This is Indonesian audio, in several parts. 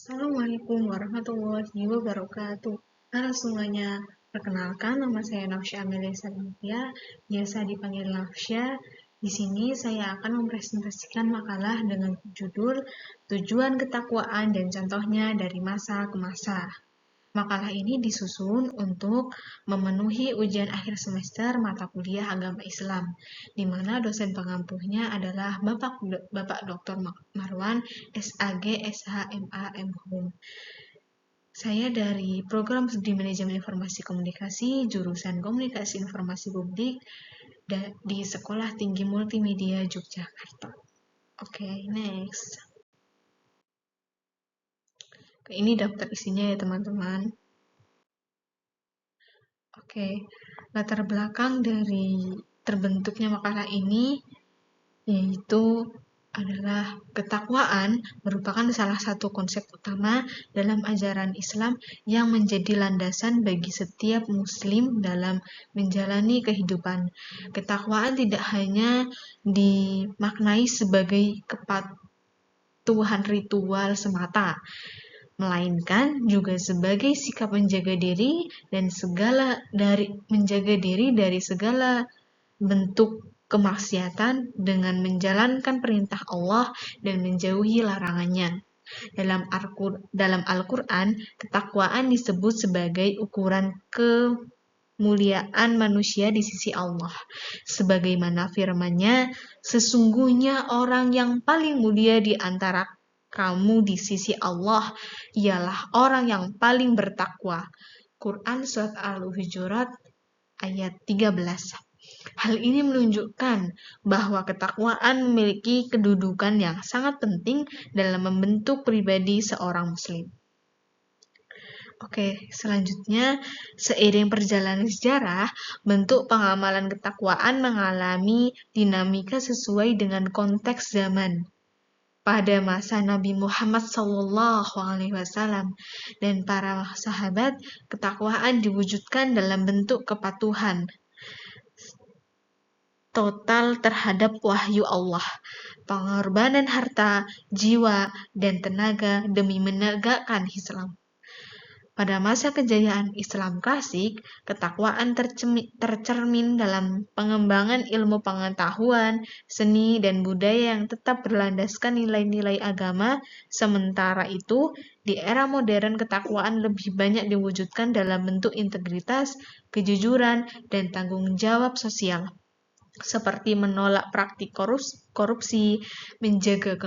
Assalamualaikum warahmatullahi wabarakatuh. Halo semuanya, perkenalkan nama saya Nafsya Amelia Salintia, biasa dipanggil Nafsya. Di sini saya akan mempresentasikan makalah dengan judul Tujuan Ketakwaan dan Contohnya dari Masa ke Masa. Makalah ini disusun untuk memenuhi ujian akhir semester mata kuliah agama Islam, di mana dosen pengampuhnya adalah Bapak Dr. Marwan, SAG, SHMA, MHUM. Saya dari Program Studi Manajemen Informasi Komunikasi, jurusan Komunikasi Informasi Publik di Sekolah Tinggi Multimedia Yogyakarta. Oke, next. Ini daftar isinya ya teman-teman. Oke, latar belakang dari terbentuknya makalah ini yaitu adalah ketakwaan merupakan salah satu konsep utama dalam ajaran Islam yang menjadi landasan bagi setiap muslim dalam menjalani kehidupan. Ketakwaan tidak hanya dimaknai sebagai kepatuhan ritual semata, melainkan juga sebagai sikap menjaga diri dari segala bentuk kemaksiatan dengan menjalankan perintah Allah dan menjauhi larangannya. Dalam Al-Quran, ketakwaan disebut sebagai ukuran kemuliaan manusia di sisi Allah. Sebagaimana firman-Nya, sesungguhnya orang yang paling mulia di antara kamu di sisi Allah ialah orang yang paling bertakwa. Quran Surat Al-Hujurat ayat 13. Hal ini menunjukkan bahwa ketakwaan memiliki kedudukan yang sangat penting dalam membentuk pribadi seorang muslim. Oke, selanjutnya, seiring perjalanan sejarah, bentuk pengamalan ketakwaan mengalami dinamika sesuai dengan konteks zaman. Pada masa Nabi Muhammad SAW dan para sahabat, ketakwaan diwujudkan dalam bentuk kepatuhan total terhadap wahyu Allah, pengorbanan harta, jiwa, dan tenaga demi menegakkan Islam. Pada masa kejayaan Islam klasik, ketakwaan tercermin dalam pengembangan ilmu pengetahuan, seni, dan budaya yang tetap berlandaskan nilai-nilai agama. Sementara itu, di era modern ketakwaan lebih banyak diwujudkan dalam bentuk integritas, kejujuran, dan tanggung jawab sosial, seperti menolak praktik korupsi, menjaga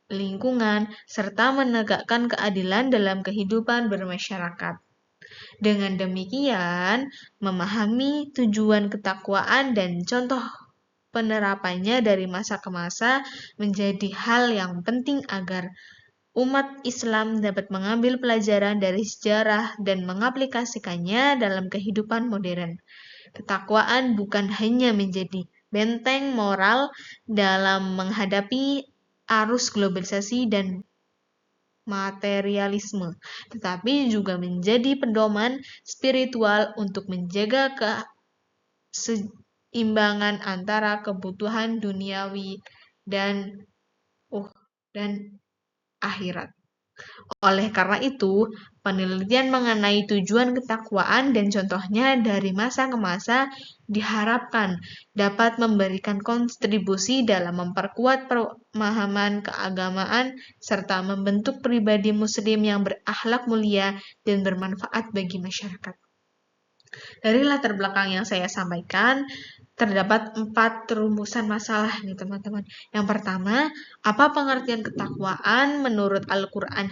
lingkungan, serta menegakkan keadilan dalam kehidupan bermasyarakat. Dengan demikian, memahami tujuan ketakwaan dan contoh penerapannya dari masa ke masa menjadi hal yang penting agar umat Islam dapat mengambil pelajaran dari sejarah dan mengaplikasikannya dalam kehidupan modern. Ketakwaan bukan hanya menjadi benteng moral dalam menghadapi arus globalisasi dan materialisme, tetapi juga menjadi pedoman spiritual untuk menjaga keseimbangan antara kebutuhan duniawi dan akhirat. Oleh karena itu, penelitian mengenai tujuan ketakwaan dan contohnya dari masa ke masa diharapkan dapat memberikan kontribusi dalam memperkuat pemahaman keagamaan serta membentuk pribadi muslim yang berakhlak mulia dan bermanfaat bagi masyarakat. Dari latar belakang yang saya sampaikan, terdapat 4 rumusan masalah nih teman-teman. Yang pertama, apa pengertian ketakwaan menurut Al-Quran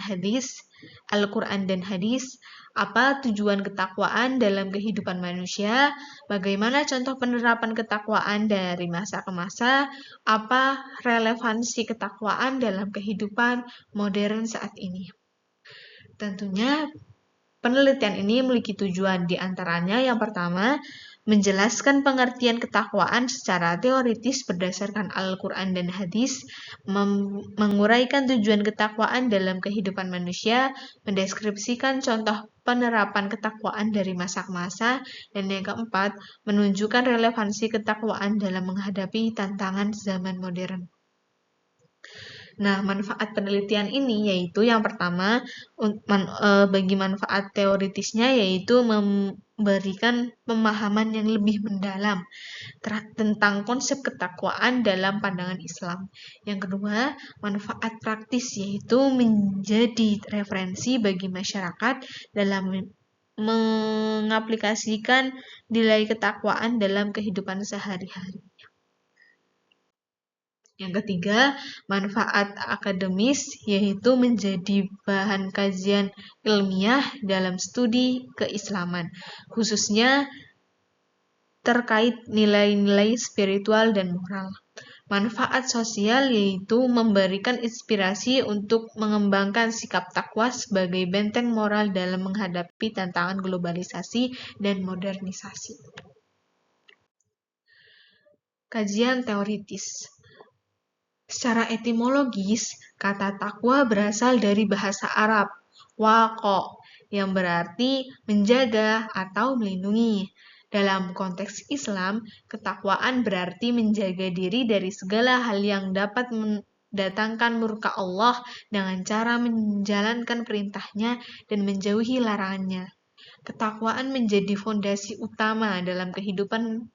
dan hadis? Apa tujuan ketakwaan dalam kehidupan manusia? Bagaimana contoh penerapan ketakwaan dari masa ke masa? Apa relevansi ketakwaan dalam kehidupan modern saat ini? Tentunya penelitian ini memiliki tujuan, di antaranya yang pertama, menjelaskan pengertian ketakwaan secara teoritis berdasarkan Al-Quran dan hadis, menguraikan tujuan ketakwaan dalam kehidupan manusia, mendeskripsikan contoh penerapan ketakwaan dari masa ke masa, dan yang keempat, menunjukkan relevansi ketakwaan dalam menghadapi tantangan zaman modern. Nah, manfaat penelitian ini yaitu yang pertama, bagi manfaat teoritisnya yaitu memberikan pemahaman yang lebih mendalam tentang konsep ketakwaan dalam pandangan Islam. Yang kedua, manfaat praktis yaitu menjadi referensi bagi masyarakat dalam mengaplikasikan nilai ketakwaan dalam kehidupan sehari-hari. Yang ketiga, manfaat akademis yaitu menjadi bahan kajian ilmiah dalam studi keislaman, khususnya terkait nilai-nilai spiritual dan moral. Manfaat sosial yaitu memberikan inspirasi untuk mengembangkan sikap takwa sebagai benteng moral dalam menghadapi tantangan globalisasi dan modernisasi. Kajian teoritis. Secara etimologis, kata takwa berasal dari bahasa Arab, waqo, yang berarti menjaga atau melindungi. Dalam konteks Islam, ketakwaan berarti menjaga diri dari segala hal yang dapat mendatangkan murka Allah dengan cara menjalankan perintahnya dan menjauhi larangannya. Ketakwaan menjadi fondasi utama dalam kehidupan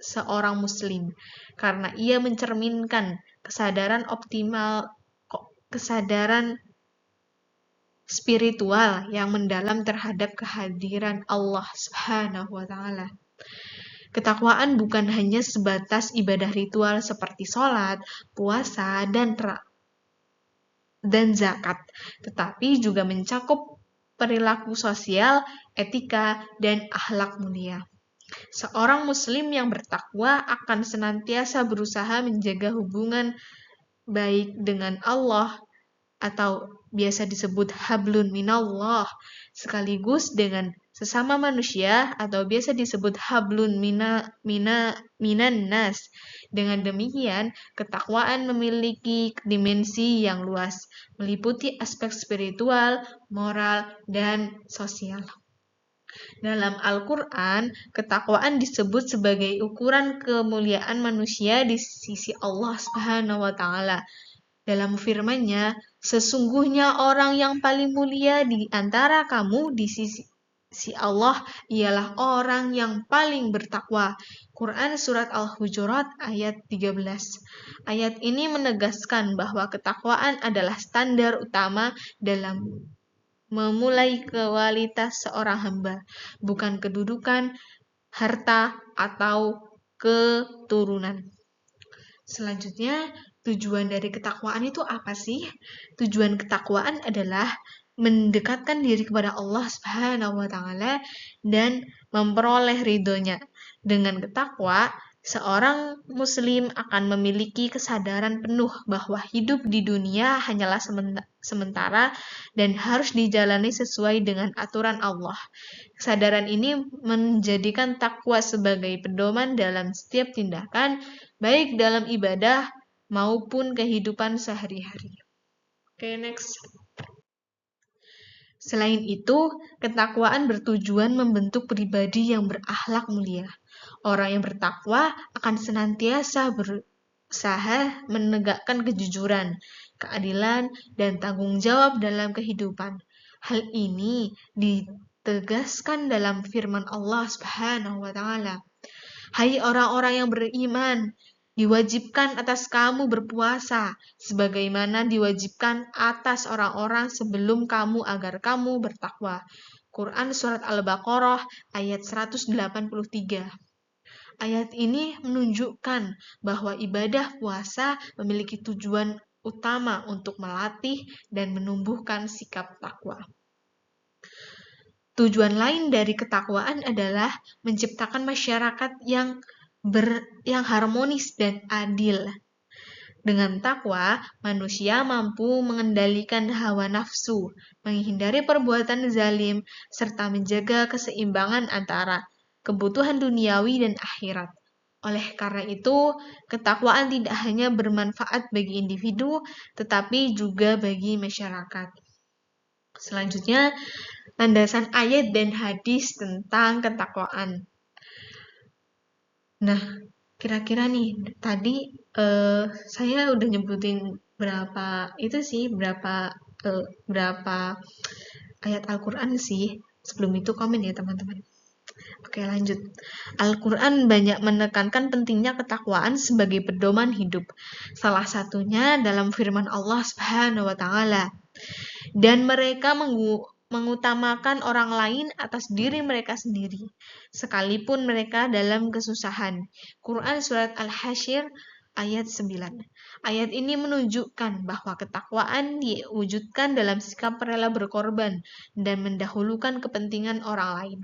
seorang muslim karena ia mencerminkan kesadaran spiritual yang mendalam terhadap kehadiran Allah Subhanahu wa taala. Ketakwaan bukan hanya sebatas ibadah ritual seperti sholat, puasa, dan zakat, tetapi juga mencakup perilaku sosial, etika, dan akhlak mulia. Seorang muslim yang bertakwa akan senantiasa berusaha menjaga hubungan baik dengan Allah atau biasa disebut hablun minallah, sekaligus dengan sesama manusia atau biasa disebut hablun minan nas. Dengan demikian, ketakwaan memiliki dimensi yang luas, meliputi aspek spiritual, moral, dan sosial. Dalam Al-Quran, ketakwaan disebut sebagai ukuran kemuliaan manusia di sisi Allah Subhanahu wa taala. Dalam firman-Nya, sesungguhnya orang yang paling mulia di antara kamu di sisi Allah ialah orang yang paling bertakwa. Quran Surat Al-Hujurat ayat 13. Ayat ini menegaskan bahwa ketakwaan adalah standar utama dalam memulai kualitas seorang hamba, bukan kedudukan, harta, atau keturunan. Selanjutnya, tujuan dari ketakwaan itu apa sih? Tujuan ketakwaan adalah mendekatkan diri kepada Allah Subhanahu wa taala dan memperoleh ridhonya. Dengan ketakwa, seorang muslim akan memiliki kesadaran penuh bahwa hidup di dunia hanyalah sementara dan harus dijalani sesuai dengan aturan Allah. Kesadaran ini menjadikan takwa sebagai pedoman dalam setiap tindakan, baik dalam ibadah maupun kehidupan sehari-hari. Oke, next. Selain itu, ketakwaan bertujuan membentuk pribadi yang berakhlak mulia. Orang yang bertakwa akan senantiasa berusaha menegakkan kejujuran, keadilan, dan tanggung jawab dalam kehidupan. Hal ini ditegaskan dalam firman Allah Subhanahu wa taala. Hai orang-orang yang beriman, diwajibkan atas kamu berpuasa, sebagaimana diwajibkan atas orang-orang sebelum kamu agar kamu bertakwa. Quran Surat Al-Baqarah ayat 183. Ayat ini menunjukkan bahwa ibadah puasa memiliki tujuan utama untuk melatih dan menumbuhkan sikap takwa. Tujuan lain dari ketakwaan adalah menciptakan masyarakat yang harmonis dan adil. Dengan takwa, manusia mampu mengendalikan hawa nafsu, menghindari perbuatan zalim, serta menjaga keseimbangan antara kebutuhan duniawi dan akhirat. Oleh karena itu, ketakwaan tidak hanya bermanfaat bagi individu, tetapi juga bagi masyarakat. Selanjutnya, landasan ayat dan hadis tentang ketakwaan. Nah, kira-kira nih, tadi saya udah nyebutin berapa ayat Al-Quran sih. Sebelum itu komen ya teman-teman. Oke, lanjut. Al-Quran banyak menekankan pentingnya ketakwaan sebagai pedoman hidup. Salah satunya dalam firman Allah Subhanahu wa taala. Dan mereka mengutamakan orang lain atas diri mereka sendiri, sekalipun mereka dalam kesusahan. Quran Surat Al-Hasyr ayat 9. Ayat ini menunjukkan bahwa ketakwaan diwujudkan dalam sikap rela berkorban dan mendahulukan kepentingan orang lain.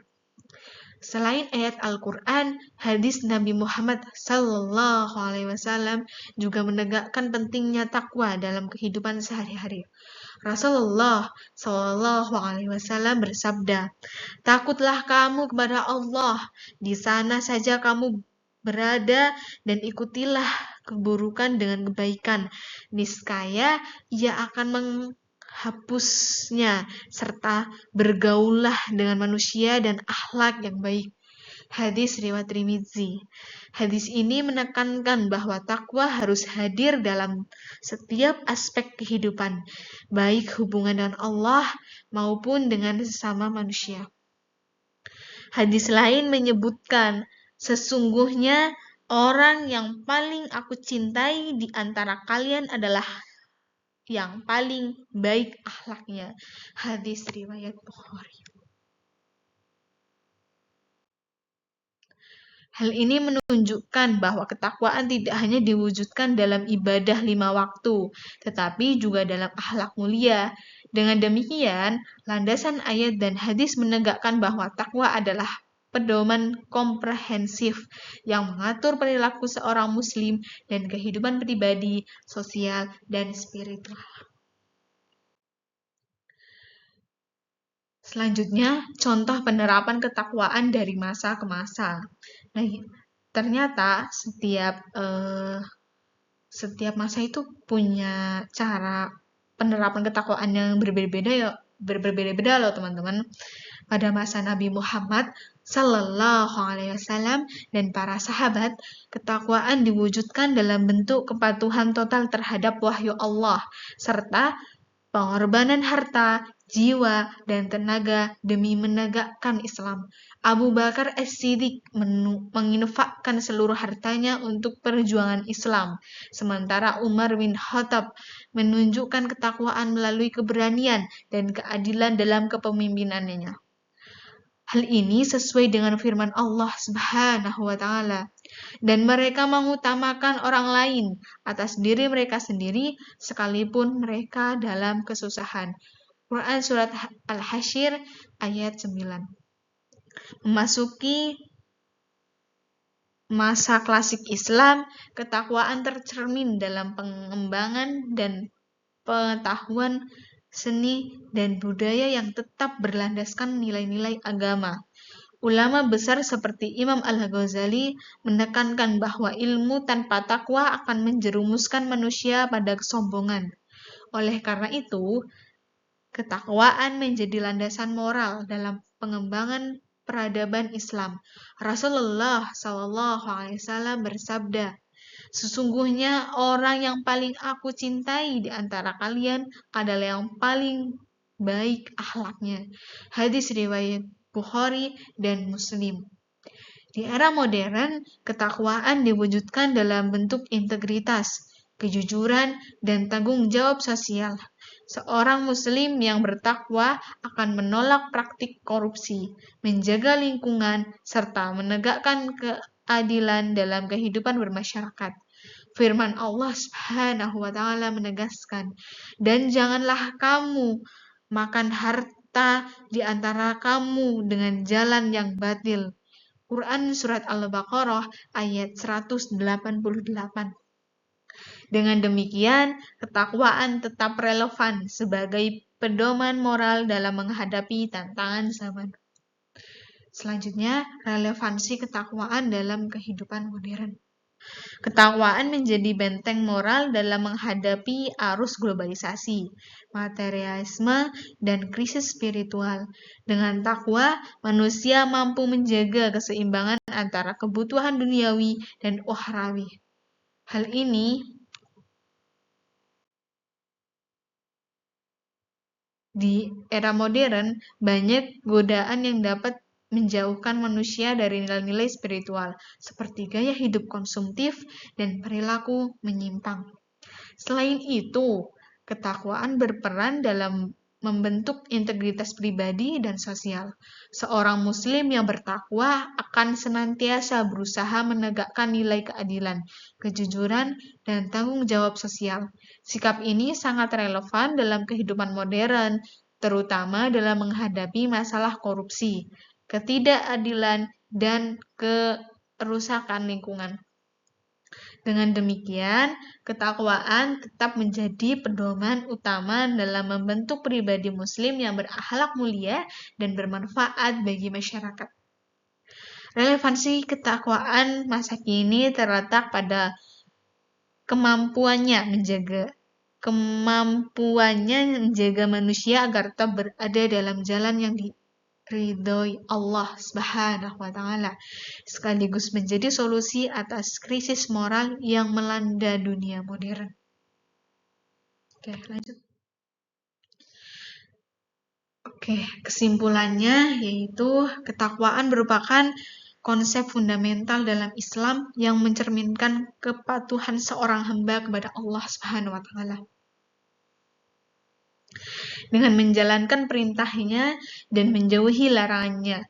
Selain ayat Al-Quran, hadis Nabi Muhammad SAW juga menegakkan pentingnya takwa dalam kehidupan sehari-hari. Rasulullah SAW bersabda, "Takutlah kamu kepada Allah, di sana saja kamu berada dan ikutilah keburukan dengan kebaikan. Niscaya ia akan menghapusnya serta bergaullah dengan manusia dan akhlak yang baik." Hadis riwayat Tirmizi. Hadis ini menekankan bahwa takwa harus hadir dalam setiap aspek kehidupan, baik hubungan dengan Allah maupun dengan sesama manusia. Hadis lain menyebutkan, sesungguhnya orang yang paling aku cintai di antara kalian adalah yang paling baik akhlaknya. Hadis riwayat Bukhari. Hal ini menunjukkan bahwa ketakwaan tidak hanya diwujudkan dalam ibadah 5 waktu, tetapi juga dalam akhlak mulia. Dengan demikian, landasan ayat dan hadis menegakkan bahwa takwa adalah pedoman komprehensif yang mengatur perilaku seorang muslim dan kehidupan pribadi, sosial, dan spiritual. Selanjutnya, contoh penerapan ketakwaan dari masa ke masa. Nah, ternyata setiap masa itu punya cara penerapan ketakwaan yang berbeda-beda loh teman-teman. Pada masa Nabi Muhammad Sallallahu Alaihi Wasallam dan para sahabat, ketakwaan diwujudkan dalam bentuk kepatuhan total terhadap wahyu Allah serta pengorbanan harta, jiwa, dan tenaga demi menegakkan Islam. Abu Bakar As-Siddiq menginfakkan seluruh hartanya untuk perjuangan Islam, sementara Umar bin Khattab menunjukkan ketakwaan melalui keberanian dan keadilan dalam kepemimpinannya. Hal ini sesuai dengan firman Allah Subhanahu wa taala. Dan mereka mengutamakan orang lain atas diri mereka sendiri sekalipun mereka dalam kesusahan. Quran Surat Al-Hasyr ayat 9. Memasuki masa klasik Islam, ketakwaan tercermin dalam pengembangan dan pengetahuan seni dan budaya yang tetap berlandaskan nilai-nilai agama. Ulama besar seperti Imam Al-Ghazali menekankan bahwa ilmu tanpa takwa akan menjerumuskan manusia pada kesombongan. Oleh karena itu, ketakwaan menjadi landasan moral dalam pengembangan peradaban Islam. Rasulullah SAW bersabda, "Sesungguhnya orang yang paling aku cintai di antara kalian adalah yang paling baik akhlaknya." Hadis riwayat Bukhari dan Muslim. Di era modern, ketakwaan diwujudkan dalam bentuk integritas, kejujuran, dan tanggung jawab sosial. Seorang muslim yang bertakwa akan menolak praktik korupsi, menjaga lingkungan, serta menegakkan keadilan dalam kehidupan bermasyarakat. Firman Allah Subhanahu wa taala menegaskan, "Dan janganlah kamu makan harta di antara kamu dengan jalan yang batil." Quran Surat Al-Baqarah ayat 188. Dengan demikian, ketakwaan tetap relevan sebagai pedoman moral dalam menghadapi tantangan zaman. Selanjutnya, relevansi ketakwaan dalam kehidupan modern. Ketakwaan menjadi benteng moral dalam menghadapi arus globalisasi, materialisme, dan krisis spiritual. Dengan takwa, manusia mampu menjaga keseimbangan antara kebutuhan duniawi dan ukhrawi. Hal ini Di era modern, banyak godaan yang dapat menjauhkan manusia dari nilai-nilai spiritual, seperti gaya hidup konsumtif dan perilaku menyimpang. Selain itu, ketakwaan berperan dalam membentuk integritas pribadi dan sosial. Seorang muslim yang bertakwa akan senantiasa berusaha menegakkan nilai keadilan, kejujuran, dan tanggung jawab sosial. Sikap ini sangat relevan dalam kehidupan modern, terutama dalam menghadapi masalah korupsi, ketidakadilan, dan kerusakan lingkungan. Dengan demikian, ketakwaan tetap menjadi pedoman utama dalam membentuk pribadi muslim yang berakhlak mulia dan bermanfaat bagi masyarakat. Relevansi ketakwaan masa kini terletak pada kemampuannya menjaga manusia agar tetap berada dalam jalan yang ridhoi Allah Subhanahu wa taala, sekaligus menjadi solusi atas krisis moral yang melanda dunia modern. Oke, lanjut. Kesimpulannya yaitu ketakwaan merupakan konsep fundamental dalam Islam yang mencerminkan kepatuhan seorang hamba kepada Allah Subhanahu wa taala. Dengan menjalankan perintahnya dan menjauhi larangannya.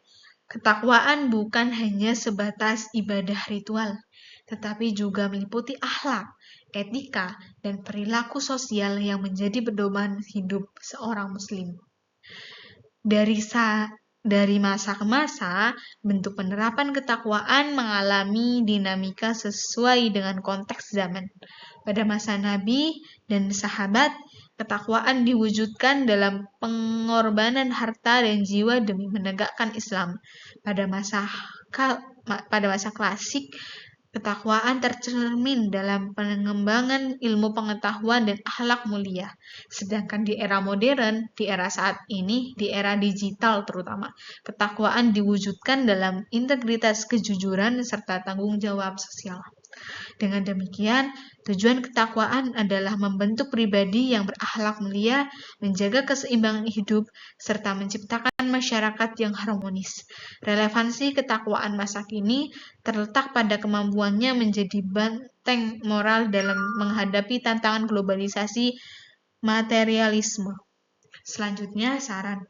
Ketakwaan bukan hanya sebatas ibadah ritual, tetapi juga meliputi akhlak, etika, dan perilaku sosial yang menjadi pedoman hidup seorang muslim. Dari masa ke masa, bentuk penerapan ketakwaan mengalami dinamika sesuai dengan konteks zaman. Pada masa Nabi dan sahabat, ketakwaan diwujudkan dalam pengorbanan harta dan jiwa demi menegakkan Islam. Pada masa klasik, ketakwaan tercermin dalam pengembangan ilmu pengetahuan dan akhlak mulia. Sedangkan di era modern, di era saat ini, di era digital terutama, ketakwaan diwujudkan dalam integritas, kejujuran, serta tanggung jawab sosial. Dengan demikian, tujuan ketakwaan adalah membentuk pribadi yang berakhlak mulia, menjaga keseimbangan hidup, serta menciptakan masyarakat yang harmonis. Relevansi ketakwaan masa kini terletak pada kemampuannya menjadi benteng moral dalam menghadapi tantangan globalisasi materialisme. Selanjutnya, saran.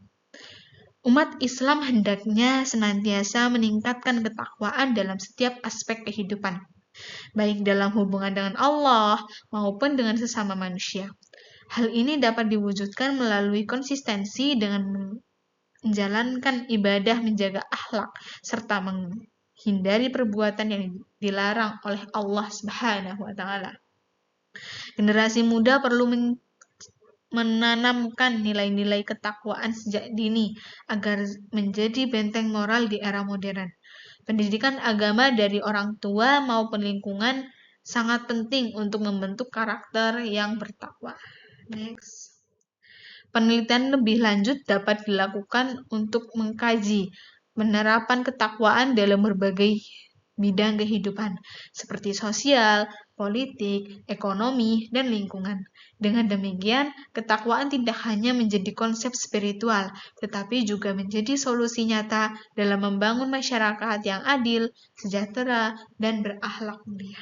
Umat Islam hendaknya senantiasa meningkatkan ketakwaan dalam setiap aspek kehidupan, baik dalam hubungan dengan Allah maupun dengan sesama manusia. Hal ini dapat diwujudkan melalui konsistensi dengan menjalankan ibadah, menjaga akhlak, serta menghindari perbuatan yang dilarang oleh Allah Subhanahu wa taala. Generasi muda perlu menanamkan nilai-nilai ketakwaan sejak dini agar menjadi benteng moral di era modern. Pendidikan agama dari orang tua maupun lingkungan sangat penting untuk membentuk karakter yang bertakwa. Next. Penelitian lebih lanjut dapat dilakukan untuk mengkaji penerapan ketakwaan dalam berbagai bidang kehidupan, seperti sosial, politik, ekonomi, dan lingkungan. Dengan demikian, ketakwaan tidak hanya menjadi konsep spiritual, tetapi juga menjadi solusi nyata dalam membangun masyarakat yang adil, sejahtera, dan berakhlak mulia.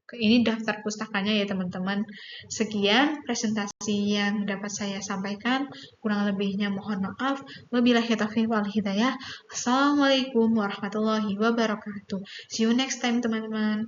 Ini daftar pustakanya ya teman-teman. Sekian presentasi yang dapat saya sampaikan. Kurang lebihnya mohon maaf. Wabillahi taufiq wal hidayah. Assalamualaikum warahmatullahi wabarakatuh. See you next time teman-teman.